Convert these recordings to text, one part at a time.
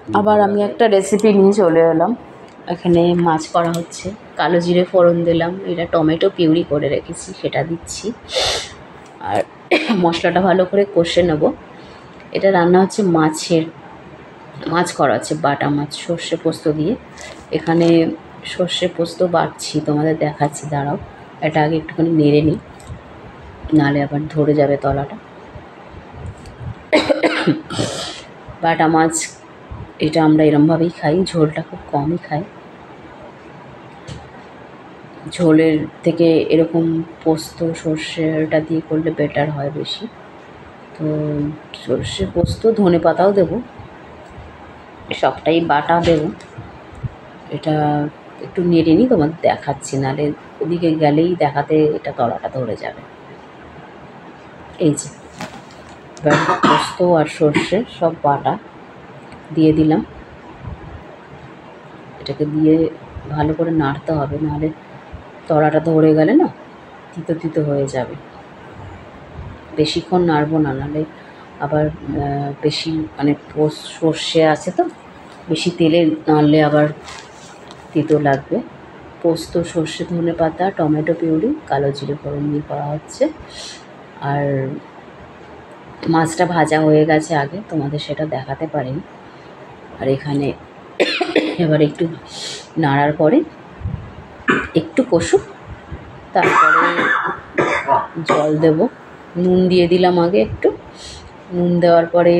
আবার আমি একটা রেসিপি নিয়ে চলে এলাম। এখানে মাছ করা হচ্ছে, কালো জিরে ফোড়ন দিলাম, এটা টমেটো পিউরি করে রেখেছি সেটা দিচ্ছি, আর মশলাটা ভালো করে কষে নেব। এটা রান্না হচ্ছে মাছ করা হচ্ছে, বাটা মাছ সর্ষে পোস্ত দিয়ে। এখানে সর্ষে পোস্ত বাটছি, তোমাদের দেখাচ্ছি, দাঁড়াও। এটা আগে একটুখানি নেড়ে নিই, নাহলে আবার ধরে যাবে তলাটা। বাটা মাছ এটা আমরা এরমভাবেই খাই, ঝোলটা খুব কমই খাই। ঝোলের থেকে এরকম পোস্ত সর্ষেটা দিয়ে করলে বেটার হয় বেশি। তো সর্ষে পোস্ত, ধনে পাতাও দেবো, সবটাই বাটা দেবো। এটা একটু নেড়ে নিই, তোমাদের দেখাচ্ছি, নাহলে ওদিকে গেলেই দেখাতে এটা তলাটা ধরে যাবে। এই যে এবার পোস্ত আর সর্ষে সব বাটা দিয়ে দিলাম। এটাকে দিয়ে ভালো করে নাড়তে হবে, নাহলে তলাটা ধরে গেলে না তিতো তিতো হয়ে যাবে। বেশিক্ষণ নাড়বো না, নাহলে আবার বেশি মানে সর্ষে আছে তো, বেশি তেলে নাড়লে আবার তিতো লাগবে। পোস্ত, সর্ষে, ধনে পাতা, টমেটো পিউরি, কালো জিরে ফোড়ন দিয়ে করা হচ্ছে। আর মাছটা ভাজা হয়ে গেছে আগে, তোমাদের সেটা দেখাতে পারিনি। আর এখানে এবার একটু নাড়ার পরে একটু কষুক, তারপরে জল দেব। নুন দিয়ে দিলাম আগে, একটু নুন দেওয়ার পরে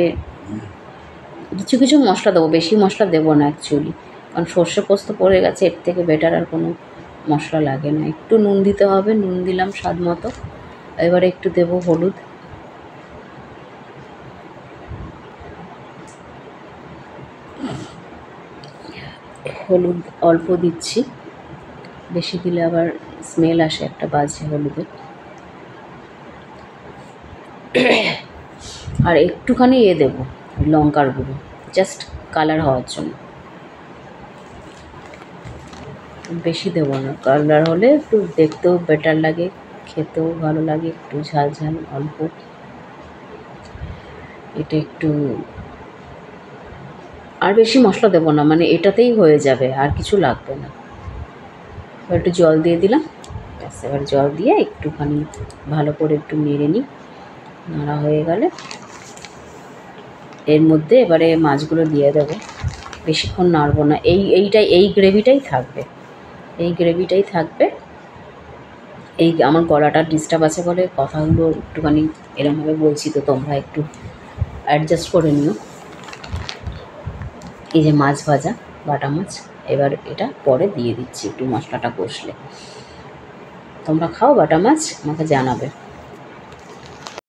কিছু কিছু মশলা দেবো, বেশি মশলা দেবো না অ্যাকচুয়ালি, কারণ সর্ষে পোস্ত পড়ে গেছে, এর থেকে বেটার আর কোনো মশলা লাগে না। একটু নুন দিতে হবে, নুন দিলাম স্বাদ মতো। এবারে একটু দেবো হলুদ, হলুদ অল্প দিচ্ছি, বেশি দিলে আবার স্মেল আসে একটা বাজে হলুদের। আর একটুখানি দেবো লঙ্কার গুঁড়ো, জাস্ট কালার হওয়ার জন্য, বেশি দেবো না। কালার হলে একটু দেখতেও বেটার লাগে, খেতেও ভালো লাগে, একটু ঝাল ঝাল অল্প। এটা একটু আর বেশি মশলা দেবো না, মানে এটাতেই হয়ে যাবে, আর কিছু লাগবে না। এবার একটু জল দিয়ে দিলাম, ব্যাস। এবার জল দিয়ে একটুখানি ভালো করে একটু নেড়ে নিই। নাড়া হয়ে গেলে এর মধ্যে এবারে মাছগুলো দিয়ে দেবো। বেশিক্ষণ নাড়বো না, এই গ্রেভিটাই থাকবে, এই গ্রেভিটাই থাকবে। এই আমার গলাটা ডিস্টার্ব আছে বলে কথাগুলো একটুখানি এরমভাবে বলছি, তো তোমরা একটু অ্যাডজাস্ট করে নিও। এই যে মাছ ভাজা, বাটা মাছ, এবার এটা পরে দিয়ে দিচ্ছি একটু মশলাটা কষলে। তোমরা খাও বাটা মাছ? আমাকে জানাবে।